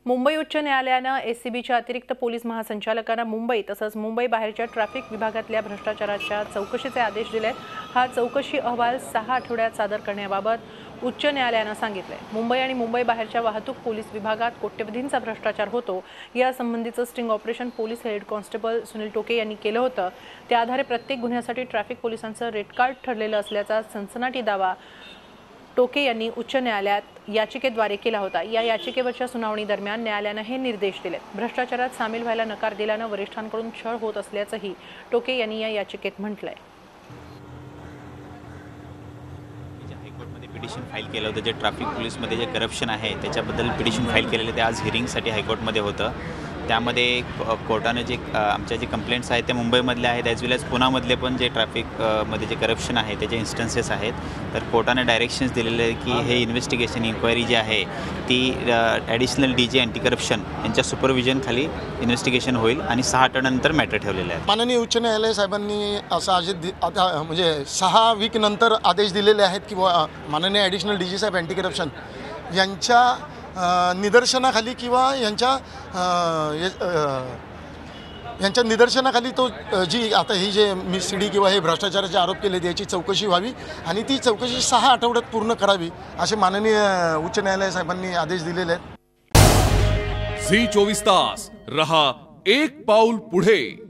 मुंबई उच्च न्यायालयानं एसीबीच्या अतिरिक्त पोलीस महासंचालकांना मुंबई तसंच मुंबई बाहेरच्या ट्रॅफिक विभागातल्या भ्रष्टाचाराच्या चौकशीचे आदेश दिलेत। हा चौकशी अहवाल 6 आठवड्यात सादर करण्याबाबत उच्च न्यायालयानं सांगितलंय। मुंबई आणि मुंबई बाहेरच्या वाहतूक पोलीस विभागात कोट्यवधींचा भ्रष्टाचार होतो या संबंधीचं sting operation police head constable Sunil Toke यांनी केलं होतं। त्या आधारे प्रत्येक गुन्ह्यासाठी ट्रॅफिक पोलिसांचं रेड कार्ड ठरलेलं असल्याचा सनसनाटी दावा टोके यांनी उच्च न्यायालयात याचिकेद्वारे केला होता। या याचिकेवरच्या सुनावणी दरम्यान न्यायालयानं हे निर्देश दिले। भ्रष्टाचारात सामील व्हायला नकार दिल्यानं वरिष्ठांकडून छळ होत असल्याचंही टोके यांनी या याचिकेत म्हटलंय। हायकोर्टमध्ये पिटिशन फाईल केलं होतं, जे ट्रॅफिक पोलीसमध्ये जे करप्शन आहे त्याच्याबद्दल पिटिशन फाईल केलेलं ते आज हिअरिंगसाठी हायकोर्टमध्ये होतं। त्यामध्ये कोर्टाने जे आमच्या जे कंप्लेंट्स आहेत ते मुंबईमधले आहेत, ॲज वेल एज पुण्यामधले पण जे ट्रॅफिकमध्ये जे करप्शन आहे त्याचे इन्स्टन्सेस आहेत। तर कोर्टाने डायरेक्शन्स दिलेले आहे की हे इन्व्हेस्टिगेशन इन्क्वायरी जी आहे ती ॲडिशनल DG अँटी करप्शन यांच्या सुपरविजनखाली इन्व्हेस्टिगेशन होईल आणि 6 आठवड्यानंतर मॅटर ठेवलेले आहेत। माननीय उच्च न्यायालय साहेबांनी असा आता म्हणजे 6 वीक नंतर आदेश दिलेले आहेत की माननीय ॲडिशनल DG साहेब अँटी करप्शन यांच्या निदर्शनाखाली किंवा यांच्या निदर्शनाखाली तो जी आता ही जे मिसडी किंवा हे भ्रष्टाचाराचे आरोप केले याची चौकशी व्हावी आणि ती चौकशी 6 आठवड्यात पूर्ण करावी असे माननीय उच्च न्यायालय साहेबांनी आदेश दिलेले आहेत। झी 24 तास रहा एक पाऊल पुढे।